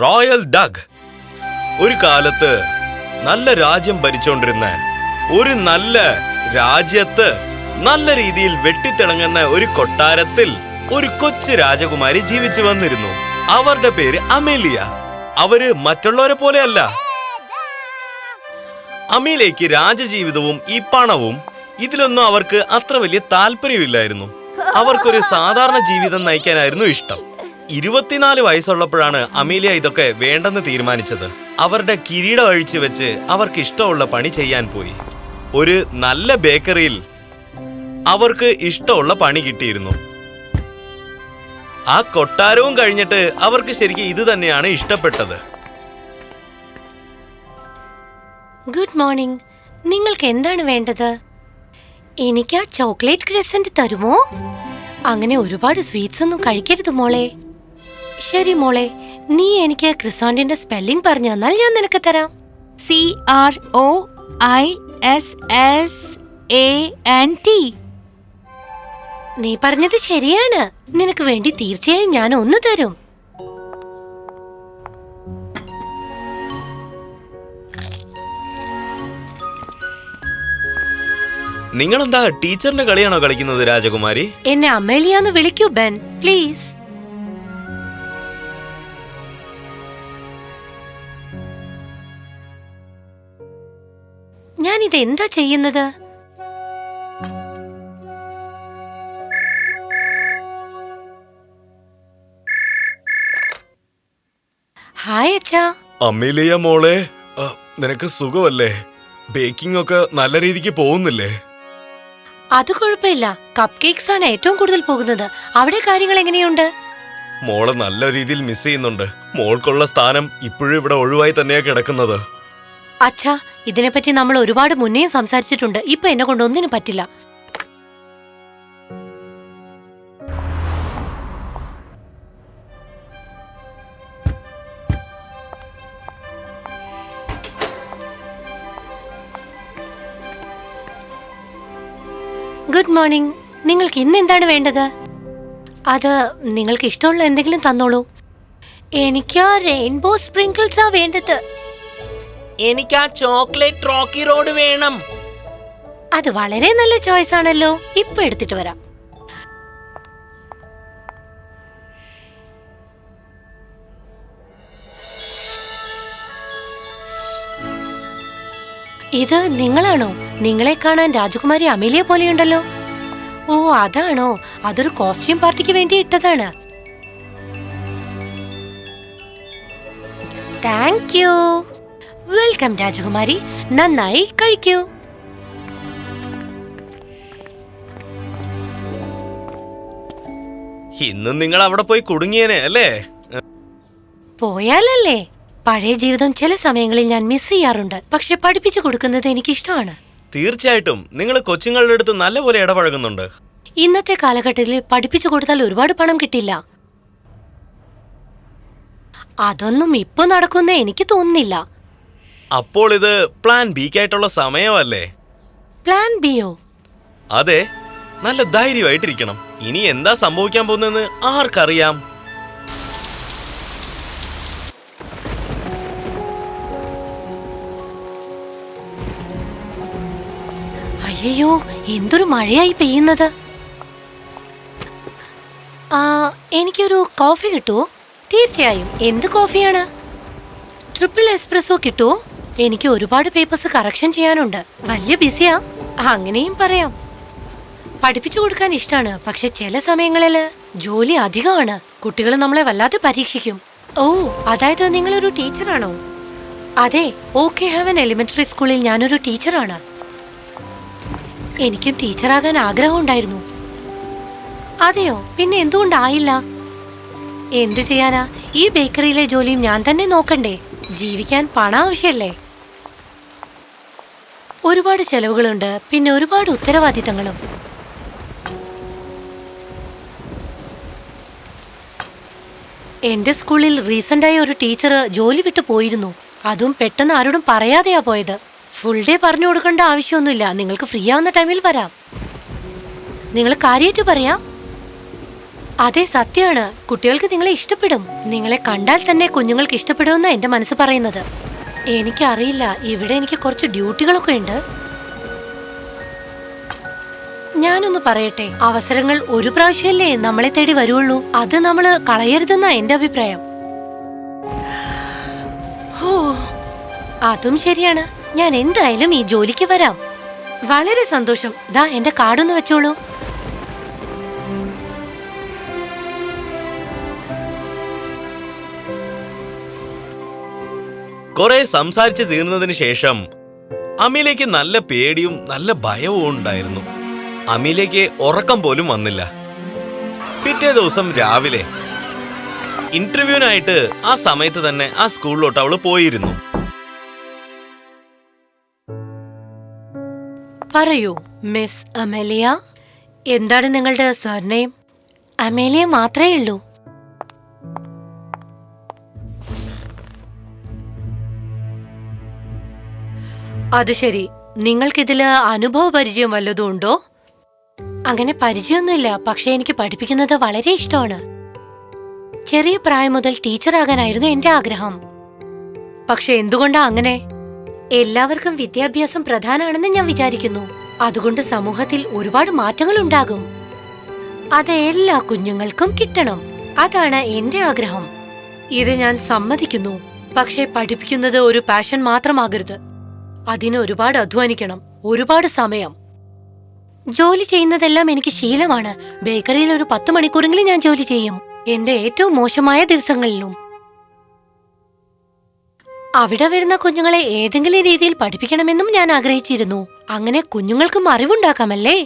Royal dug. ഒരു കാലത്ത് നല്ല രാജ്യം ഭരിച്ചുകൊണ്ടിരുന്ന ഒരു നല്ല രാജ്യത്ത് നല്ല രീതിയിൽ വെട്ടിത്തിളങ്ങുന്ന ഒരു കൊട്ടാരത്തിൽ ഒരു കൊച്ചു രാജകുമാരി ജീവിച്ചു വന്നിരുന്നു. അവരുടെ പേര് അമേലിയ. അവര് മറ്റുള്ളവരെ പോലെയല്ല. അമേലിയയ്ക്ക് രാജജീവിതവും ഈ പണവും ഇതിലൊന്നും അവർക്ക് അത്ര വലിയ താല്പര്യമില്ലായിരുന്നു. അവർക്കൊരു സാധാരണ ജീവിതം നയിക്കാനായിരുന്നു ഇഷ്ടം. 24 വയസ്സുള്ളപ്പോഴാണ് അമേലിയ ഇതൊക്കെ വേണ്ടെന്ന് തീരുമാനിച്ചത്. അവരുടെ കിരീടം അഴിച്ചു വെച്ച് അവർക്ക് ഇഷ്ടമുള്ള പണി ചെയ്യാൻ പോയി. ഒരു നല്ല ബേക്കറിയിൽ അവർക്ക് ഇഷ്ടമുള്ള പണി കിട്ടിയിരുന്നു. ആ കൊട്ടാരവും കഴിഞ്ഞിട്ട് അവർക്ക് ശരിക്കും ഇത് തന്നെയാണ് ഇഷ്ടപ്പെട്ടത്. Good morning. നിങ്ങൾക്ക് എന്താണ് വേണ്ടത്? എനിക്ക് ആ ചോക്ലേറ്റ് ക്രസന്റ് തരുമോ? അങ്ങനെ ഒരുപാട് സ്വീറ്റ്സ് ഒന്നും കഴിക്കരുത് മോളെ. ശരി മോളെ, നീ എനിക്ക് ക്രിസാന്റിന്റെ സ്പെല്ലിംഗ് പറഞ്ഞു തന്നാൽ ഞാൻ നിനക്ക് തരാം. CROISSANT. നീ പറഞ്ഞത് ശരിയാണ്. നിനക്ക് വേണ്ടി തീർച്ചയായും ഞാൻ ഒന്ന് തരും. നിങ്ങളെന്താ ടീച്ചറിന്റെ കളിയാണോ കളിക്കുന്നത് രാജകുമാരി? എന്നെ അമേലിയാന്ന് വിളിക്കൂ ബെൻ, പ്ലീസ്. ഞാനിത് എന്താ ചെയ്യുന്നത്? ഹായ് അച്ഛാ. അമേലിയ മോളെ, നിനക്ക് സുഖമല്ലേ? ബേക്കിംഗ് ഒക്കെ നല്ല രീതിക്ക് പോകുന്നില്ലേ? അത് കുഴപ്പമില്ല. കപ്പ് കേക്ക്സ് ആണ് ഏറ്റവും കൂടുതൽ പോകുന്നത്. അവിടെ കാര്യങ്ങൾ എങ്ങനെയുണ്ട്? മോളെ നല്ല രീതിയിൽ മിസ് ചെയ്യുന്നുണ്ട്. മോൾക്കുള്ള സ്ഥാനം ഇപ്പോഴും ഇവിടെ ഒഴിവായി തന്നെയാ കിടക്കുന്നത്. അച്ഛാ, ഇതിനെപ്പറ്റി നമ്മൾ ഒരുപാട് മുന്നേയും സംസാരിച്ചിട്ടുണ്ട്. ഇപ്പൊ എന്നെ കൊണ്ട് ഒന്നിനും പറ്റില്ല. Good morning. നിങ്ങൾക്ക് ഇന്ന് എന്താണ് വേണ്ടത്? അത് നിങ്ങൾക്ക് ഇഷ്ടമുള്ള എന്തെങ്കിലും തന്നോളൂ. എനിക്ക് ആ റെയിൻബോ സ്പ്രിങ്കിൾസാ വേണ്ടത്. എനിക്ക് ആ ചോക്ലേറ്റ് റോക്കി റോഡ് വേണം. അത് വളരെ നല്ല ചോയ്സ് ആണല്ലോ. ഇപ്പൊ എടുത്തിട്ട് വരാം. ഇത് നിങ്ങളാണോ? നിങ്ങളെ കാണാൻ രാജകുമാരി അമേലിയ പോലെയുണ്ടല്ലോ. ഓ അതാണോ? അതൊരു കോസ്റ്റ്യൂം പാർട്ടിക്ക് വേണ്ടി ഇട്ടതാണ്. Thank you. വെൽക്കം രാജകുമാരി. നന്നായി കഴിക്കൂ. ഇന്നും നിങ്ങൾ അവിടെ പോയി കുടുങ്ങിയേനെ അല്ലേ? പോയാലല്ലേ. പഴയ ജീവിതം ചില സമയങ്ങളിൽ ഞാൻ മിസ് ചെയ്യാറുണ്ട്. പക്ഷെ പഠിപ്പിച്ചു കൊടുക്കുന്നത് എനിക്കിഷ്ടമാണ്. തീർച്ചയായിട്ടും നിങ്ങൾ കൊച്ചുങ്ങളുടെ അടുത്ത് നല്ലപോലെ ഇടപഴകുന്നുണ്ട്. ഇന്നത്തെ കാലഘട്ടത്തിൽ പഠിപ്പിച്ചു കൊടുത്താൽ ഒരുപാട് പണം കിട്ടില്ല. അതൊന്നും ഇപ്പൊ നടക്കുന്ന എനിക്ക് തോന്നുന്നില്ല. അപ്പോൾ ഇത് പ്ലാൻ ബിക്കായിട്ടുള്ള സമയമല്ലേ? പ്ലാൻ ബിയോ? അതെ, നല്ല ധൈര്യമായിട്ടിരിക്കണം. ഇനി എന്താ സംഭവിക്കാൻ പോകുന്നതെന്ന് ആർക്കറിയാം? അയ്യോ, എന്തൊരു മഴയായി പെയ്യുന്നത്. എനിക്കൊരു കോഫി കിട്ടുമോ? തീർച്ചയായും. എന്ത് കോഫിയാണ്? ട്രിപ്പിൾ എസ്പ്രസോ കിട്ടുമോ? എനിക്ക് ഒരുപാട് പേപ്പേഴ്സ് കറക്ഷൻ ചെയ്യാനുണ്ട്. വലിയ ബിസിയാ. അങ്ങനെയും പറയാം. പഠിപ്പിച്ചു കൊടുക്കാൻ ഇഷ്ടമാണ്. പക്ഷെ ചില സമയങ്ങളിൽ ജോലി അധികമാണ്. കുട്ടികൾ നമ്മളെ വല്ലാതെ പരീക്ഷിക്കും. ഓ, അതായത് നിങ്ങളൊരു ടീച്ചറാണോ? അതെ, ഓക്കെ ഹെവൻ എലിമെന്ററി സ്കൂളിൽ ഞാനൊരു ടീച്ചറാണ്. എനിക്കും ടീച്ചറാകാൻ ആഗ്രഹമുണ്ടായിരുന്നു. അതെയോ? പിന്നെ എന്തുകൊണ്ടായില്ല? എന്ത് ചെയ്യാനാ, ഈ ബേക്കറിയിലെ ജോലിയും ഞാൻ തന്നെ നോക്കണ്ടേ? ജീവിക്കാൻ പണം ആവശ്യമല്ലേ? ഒരുപാട് ചെലവുകളുണ്ട്, പിന്നെ ഒരുപാട് ഉത്തരവാദിത്തങ്ങളും. എന്റെ സ്കൂളിൽ റീസെന്റായി ഒരു ടീച്ചർ ജോലി വിട്ടു പോയിരുന്നു. അതും പെട്ടെന്ന് ആരോടും പറയാതെയാ പോയത്. ഫുൾ ഡേ പറഞ്ഞു കൊടുക്കേണ്ട ആവശ്യമൊന്നുമില്ല. നിങ്ങൾക്ക് ഫ്രീ ആവുന്ന ടൈമിൽ വരാം. നിങ്ങൾ കാര്യമായിട്ട് പറയാം. അതെ, സത്യമാണ്. കുട്ടികൾക്ക് നിങ്ങളെ ഇഷ്ടപ്പെടും. നിങ്ങളെ കണ്ടാൽ തന്നെ കുഞ്ഞുങ്ങൾക്ക് ഇഷ്ടപ്പെടുമെന്നാ എന്റെ മനസ്സ് പറയുന്നത്. എനിക്കറിയില്ല, ഇവിടെ എനിക്ക് കുറച്ച് ഡ്യൂട്ടികളൊക്കെ ഉണ്ട്. ഞാനൊന്ന് പറയട്ടെ, അവസരങ്ങൾ ഒരു പ്രാവശ്യമല്ലേ നമ്മളെ തേടി വരുള്ളൂ. അത് നമ്മള് കളയരുതെന്നാ എന്റെ അഭിപ്രായം. അതും ശരിയാണ്. ഞാൻ എന്തായാലും ഈ ജോലിക്ക് വരാം. വളരെ സന്തോഷം. ദാ എന്റെ കാർഡൊന്ന് വെച്ചോളൂ. കുറെ സംസാരിച്ചു തീർന്നതിന് ശേഷം അമീലയ്ക്ക് നല്ല പേടിയും നല്ല ഭയവും ഉണ്ടായിരുന്നു. അമീലയ്ക്ക് ഉറക്കം പോലും വന്നില്ല. പിറ്റേ ദിവസം രാവിലെ ഇന്റർവ്യൂവിനായിട്ട് ആ സമയത്ത് തന്നെ ആ സ്കൂളിലോട്ട് അവള് പോയിരുന്നു. പറയൂ മിസ് അമേലിയ, എന്താണ് നിങ്ങളുടെ സർനെയിം? അമേലിയ മാത്രമേ ഉള്ളൂ. അത് ശരി. നിങ്ങൾക്കിതില് അനുഭവ പരിചയം വല്ലതും ഉണ്ടോ? അങ്ങനെ പരിചയമൊന്നുമില്ല, പക്ഷെ എനിക്ക് പഠിപ്പിക്കുന്നത് വളരെ ഇഷ്ടമാണ്. ചെറിയ പ്രായം മുതൽ ടീച്ചറാകാനായിരുന്നു എന്റെ ആഗ്രഹം. പക്ഷെ എന്തുകൊണ്ടാ അങ്ങനെ? എല്ലാവർക്കും വിദ്യാഭ്യാസം പ്രധാനമാണെന്ന് ഞാൻ വിചാരിക്കുന്നു. അതുകൊണ്ട് സമൂഹത്തിൽ ഒരുപാട് മാറ്റങ്ങൾ ഉണ്ടാകും. അത് എല്ലാ കുഞ്ഞുങ്ങൾക്കും കിട്ടണം. അതാണ് എന്റെ ആഗ്രഹം. ഇത് ഞാൻ സമ്മതിക്കുന്നു. പക്ഷെ പഠിപ്പിക്കുന്നത് ഒരു പാഷൻ മാത്രമാകരുത്. അതിന് ഒരുപാട് അധ്വാനിക്കണം, ഒരുപാട് സമയം. ജോലി ചെയ്യുന്നതെല്ലാം എനിക്ക് ശീലമാണ്. ബേക്കറിയിൽ ഒരു 10 മണിക്കൂറെങ്കിലും ഞാൻ ജോലി ചെയ്യും, എന്റെ ഏറ്റവും മോശമായ ദിവസങ്ങളിലും. അവിടെ വരുന്ന കുഞ്ഞുങ്ങളെ ഏതെങ്കിലും രീതിയിൽ പഠിപ്പിക്കണമെന്നും ഞാൻ ആഗ്രഹിച്ചിരുന്നു. അങ്ങനെ കുഞ്ഞുങ്ങൾക്കും അറിവുണ്ടാക്കാമല്ലേ?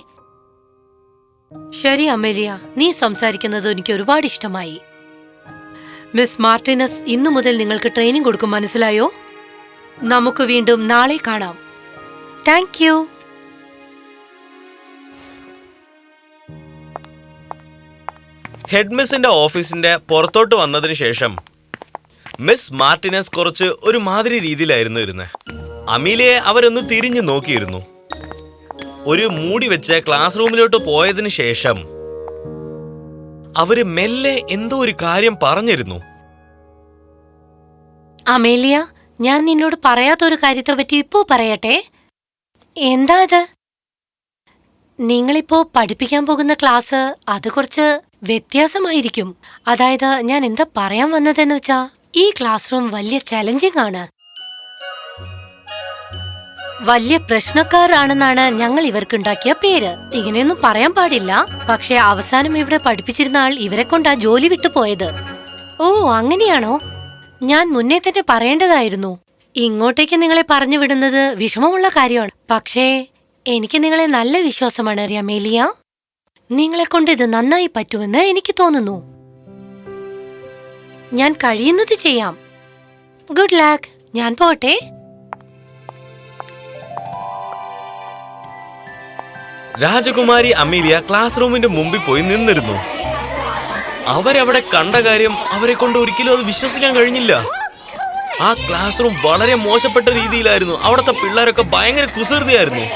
ശരി അമേലിയ, നീ സംസാരിക്കുന്നത് എനിക്ക് ഒരുപാട് ഇഷ്ടമായി. മിസ് മാർട്ടിനസ് ഇന്നു മുതൽ നിങ്ങൾക്ക് ട്രെയിനിങ് കൊടുക്കും, മനസ്സിലായോ? നമുക്ക് വീണ്ടും നാളെ കാണാം. Thank you. ഹെഡ് മിസ്സിന്റെ ഓഫീസിന്റെ പുറത്തോട്ട് വന്നതിന് ശേഷം മിസ് മാർട്ടിനസ് കുറച്ച് ഒരു മാതിരി രീതിയിലായിരുന്നു ഇരുന്നത്. അമീലയെ അവരൊന്ന് തിരിഞ്ഞു നോക്കിയിരുന്നു. ഒരു മൂടി വെച്ച ക്ലാസ് റൂമിലോട്ട് പോയതിനു ശേഷം അവര് മെല്ലെ എന്തോ ഒരു കാര്യം പറഞ്ഞിരുന്നു. അമേലിയ, ഞാൻ നിന്നോട് പറയാത്തൊരു കാര്യത്തെ പറ്റി ഇപ്പോ പറയട്ടെ. എന്താ അത്? നിങ്ങളിപ്പോ പഠിപ്പിക്കാൻ പോകുന്ന ക്ലാസ് അത് കുറച്ച് വ്യത്യാസമായിരിക്കും. അതായത് ഞാൻ എന്താ പറയാൻ വന്നതെന്ന് വെച്ചാ, ഈ ക്ലാസ് റൂം വലിയ ചലഞ്ചിങ് ആണ്. വലിയ പ്രശ്നക്കാരാണെന്നാണ് ഞങ്ങൾ ഇവർക്കുണ്ടാക്കിയ പേര്. ഇങ്ങനെയൊന്നും പറയാൻ പാടില്ല, പക്ഷെ അവസാനം ഇവിടെ പഠിപ്പിച്ചിരുന്ന ആൾ ഇവരെ കൊണ്ടാ ജോലി വിട്ടുപോയത്. ഓ, അങ്ങനെയാണോ? ഞാൻ മുന്നേ തന്നെ പറയേണ്ടതായിരുന്നു. ഇങ്ങോട്ടേക്ക് നിങ്ങളെ പറഞ്ഞു വിടുന്നത് വിഷമമുള്ള കാര്യമാണ്. പക്ഷേ എനിക്ക് നിങ്ങളെ നല്ല വിശ്വാസമാണ് അമേലിയ. നിങ്ങളെ കൊണ്ട് ഇത് നന്നായി പറ്റുമെന്ന് എനിക്ക് തോന്നുന്നു. ഞാൻ കഴിയുന്നത് ചെയ്യാം. Good luck. ഞാൻ പോട്ടെ. രാജകുമാരി അമീലിയ ക്ലാസ് റൂമിന്റെ മുമ്പിൽ പോയി നിന്നിരുന്നു. അവരവിടെ കണ്ട കാര്യം അവരെ കൊണ്ട് ഒരിക്കലും അത് വിശ്വസിക്കാൻ കഴിഞ്ഞില്ല. ആ ക്ലാസ് റൂം വളരെ മോശപ്പെട്ട രീതിയിലായിരുന്നു. അവിടുത്തെ പിള്ളേരൊക്കെ ഭയങ്കര കുസൃതിയായിരുന്നു.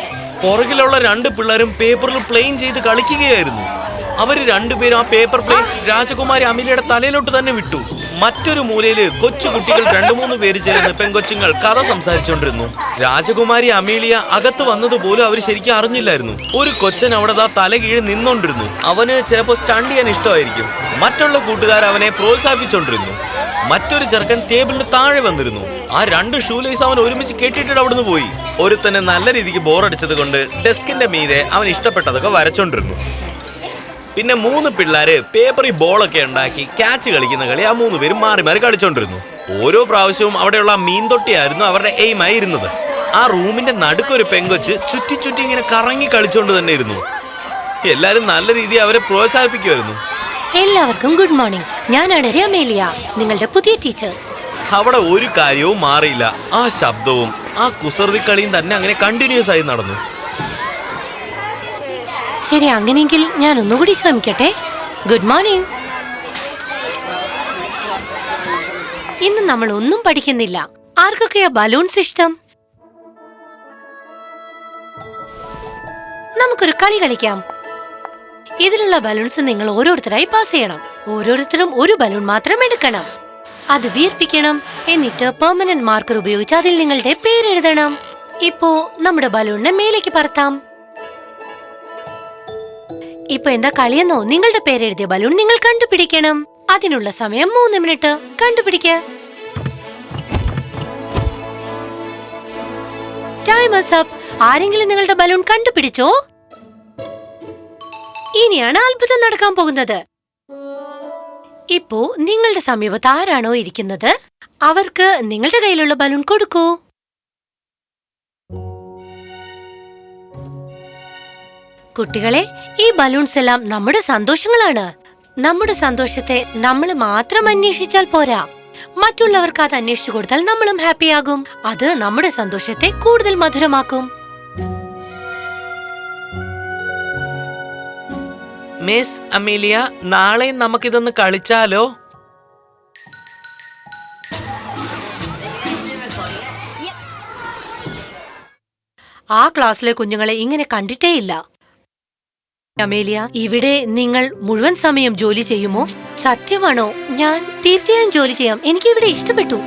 പുറകിലുള്ള 2 പിള്ളേരും പേപ്പറിൽ പ്ലെയിൻ ചെയ്ത് കളിക്കുകയായിരുന്നു. അവര് 2 പേരും ആ പേപ്പർ പ്ലെയിൻ രാജകുമാരി അമീലിയയുടെ തലയിലോട്ട് തന്നെ വിട്ടു. മറ്റൊരു മൂലയില് കൊച്ചു കുട്ടികൾ 2-3 പേര് ചേർന്ന് പെങ്കൊച്ചുങ്ങൾ കഥ സംസാരിച്ചോണ്ടിരുന്നു. രാജകുമാരി അമീലിയ അകത്ത് വന്നതുപോലും അവര് ശരിക്കും അറിഞ്ഞില്ലായിരുന്നു. ഒരു കൊച്ചൻ അവിടെ തല കീഴ് നിന്നോണ്ടിരുന്നു. അവന് ചിലപ്പോ സ്റ്റണ്ട് ചെയ്യാൻ ഇഷ്ടമായിരിക്കും. മറ്റുള്ള കൂട്ടുകാർ അവനെ പ്രോത്സാഹിപ്പിച്ചോണ്ടിരുന്നു. മറ്റൊരു ചെറുക്കൻ ടേബിളിന് താഴെ വന്നിരുന്നു. ആ 2 ഷൂലേസ് അവൻ ഒരുമിച്ച് കെട്ടിയിട്ട് അവിടുന്ന് പോയി. ഒരുത്തന്നെ നല്ല രീതിക്ക് ബോറടിച്ചത് കൊണ്ട് ഡെസ്കിന്റെ മീതെ അവൻ ഇഷ്ടപ്പെട്ടതൊക്കെ വരച്ചോണ്ടിരുന്നു. പിന്നെ 3 പിള്ളേര് പേപ്പറിൽ ബോളൊക്കെ ഉണ്ടാക്കി ക്യാച്ച് കളിക്കുന്ന കളി ആ 3 പേരും മാറി മാറി കളിച്ചോണ്ടിരുന്നു. ഓരോ പ്രാവശ്യവും അവിടെയുള്ള മീൻതൊട്ടിയായിരുന്നു അവരുടെ എയിമായി ഇരുന്നത്. ആ റൂമിന്റെ നടുക്കൊരു പെങ്കൊച്ച് ചുറ്റി ചുറ്റി ഇങ്ങനെ കറങ്ങി കളിച്ചോണ്ട് തന്നെ ഇരുന്നു. എല്ലാരും നല്ല രീതിയിൽ അവരെ പ്രോത്സാഹിപ്പിക്കുമായിരുന്നു. എല്ലാവർക്കും ഗുഡ് മോർണിംഗ്. ഞാനാണ് അമേലിയ, നിങ്ങളുടെ പുതിയ ടീച്ചർ. അവിടെ ഒരു കാര്യവും മാറിയില്ല. ആ ശബ്ദവും ആ കുസൃതി കളിയും തന്നെ അങ്ങനെ കണ്ടിന്യൂസ് ആയി നടന്നു. ശരി, അങ്ങനെയെങ്കിൽ ഞാൻ ഒന്നുകൂടി ശ്രമിക്കട്ടെ. Good morning. ഇന്ന് നമ്മൾ ഒന്നും പഠിക്കുന്നില്ല. ആർക്കൊക്കെയാ ബലൂൺസ് ഇഷ്ടം? നമുക്കൊരു കളി കളിക്കാം. ഇതിലുള്ള ബലൂൺസ് നിങ്ങൾ ഓരോരുത്തരായി പാസ് ചെയ്യണം. ഓരോരുത്തരും ഒരു ബലൂൺ മാത്രം എടുക്കണം. അത് വീർപ്പിക്കണം. എന്നിട്ട് പെർമനന്റ് മാർക്കർ ഉപയോഗിച്ച് അതിൽ നിങ്ങളുടെ പേരെഴുതണം. ഇപ്പോ നമ്മുടെ ബലൂണിനെ മേലേക്ക് പറത്താം. ഇപ്പൊ എന്താ കളിയെന്നോ? നിങ്ങളുടെ പേരെഴുതിയ ബലൂൺ നിങ്ങൾ കണ്ടുപിടിക്കണം. അതിനുള്ള സമയം 3 മിനിറ്റ്. കണ്ടുപിടിക്ക. Timers up. ആരെങ്കിലും നിങ്ങളുടെ ബലൂൺ കണ്ടുപിടിച്ചോ? ഇനിയാണ് അത്ഭുതം നടക്കാൻ പോകുന്നത്. ഇപ്പോ നിങ്ങളുടെ സമീപത്ത് ആരാണോ ഇരിക്കുന്നത് അവർക്ക് നിങ്ങളുടെ കയ്യിലുള്ള ബലൂൺ കൊടുക്കൂ. കുട്ടികളെ, ഈ ബലൂൺസ് എല്ലാം നമ്മുടെ സന്തോഷങ്ങളാണ്. നമ്മുടെ സന്തോഷത്തെ നമ്മൾ മാത്രം അന്വേഷിച്ചാൽ പോരാ, മറ്റുള്ളവർക്ക് അത് അന്വേഷിച്ചു കൊടുത്താൽ നമ്മളും ഹാപ്പിയാകും. അത് നമ്മുടെ സന്തോഷത്തെ കൂടുതൽ മധുരമാക്കും. മിസ് അമീലിയ, നാളെ നമുക്കിതൊന്ന് കളിച്ചാലോ? ആ ക്ലാസ്സിലെ കുഞ്ഞുങ്ങളെ ഇങ്ങനെ കണ്ടിട്ടേയില്ല. അമേലിയ, ഇവിടെ നിങ്ങൾ മുഴുവൻ സമയം ജോലി ചെയ്യുമോ? സത്യമാണോ? ഞാൻ തീർച്ചയായും ജോലി ചെയ്യാം. എനിക്ക് ഇവിടെ ഇഷ്ടപ്പെട്ടു.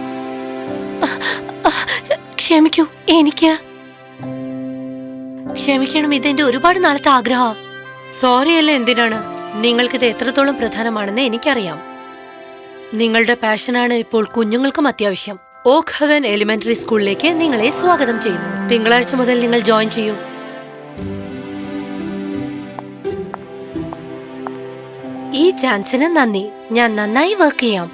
ക്ഷമിക്കൂ, ക്ഷമിക്കണം. ഇതെന്റെ ഒരുപാട് നാളത്തെ ആഗ്രഹം. സോറി അല്ല, എന്തിനാണ്? നിങ്ങൾക്കിത് എത്രത്തോളം പ്രധാനമാണെന്ന് എനിക്കറിയാം. നിങ്ങളുടെ പാഷനാണ് ഇപ്പോൾ കുഞ്ഞുങ്ങൾക്കും അത്യാവശ്യം. ഓക്ക് ഹെവൻ എലിമെന്ററി സ്കൂളിലേക്ക് നിങ്ങളെ സ്വാഗതം ചെയ്യുന്നു. തിങ്കളാഴ്ച മുതൽ നിങ്ങൾ ജോയിൻ ചെയ്യൂ. ഈ ചാൻസിന് നന്ദി. ഞാൻ നന്നായി വർക്ക് ചെയ്യാം.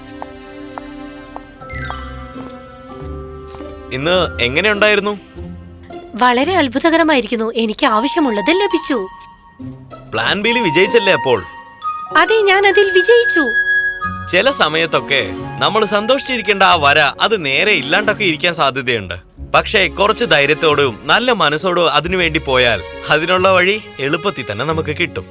ഇന്ന് എങ്ങനെയുണ്ടായിരുന്നു? വളരെ അത്ഭുതകരമായിരിക്കുന്നു. എനിക്ക് ആവശ്യമുള്ളത് ലഭിച്ചു. പ്ലാൻ ബിയിൽ വിജയിച്ചല്ലേ അപ്പോൾ? അതെ, ഞാൻ അതിൽ വിജയിച്ചു. ചില സമയത്തൊക്കെ നമ്മൾ സന്തോഷിച്ചിരിക്കേണ്ട ആ വര അത് നേരെ ഇല്ലാണ്ടൊക്കെ ഇരിക്കാൻ സാധ്യതയുണ്ട്. പക്ഷേ കുറച്ച് ധൈര്യത്തോടും നല്ല മനസ്സോടും അതിനു വേണ്ടി പോയാൽ അതിനുള്ള വഴി എളുപ്പത്തിൽ തന്നെ നമുക്ക് കിട്ടും.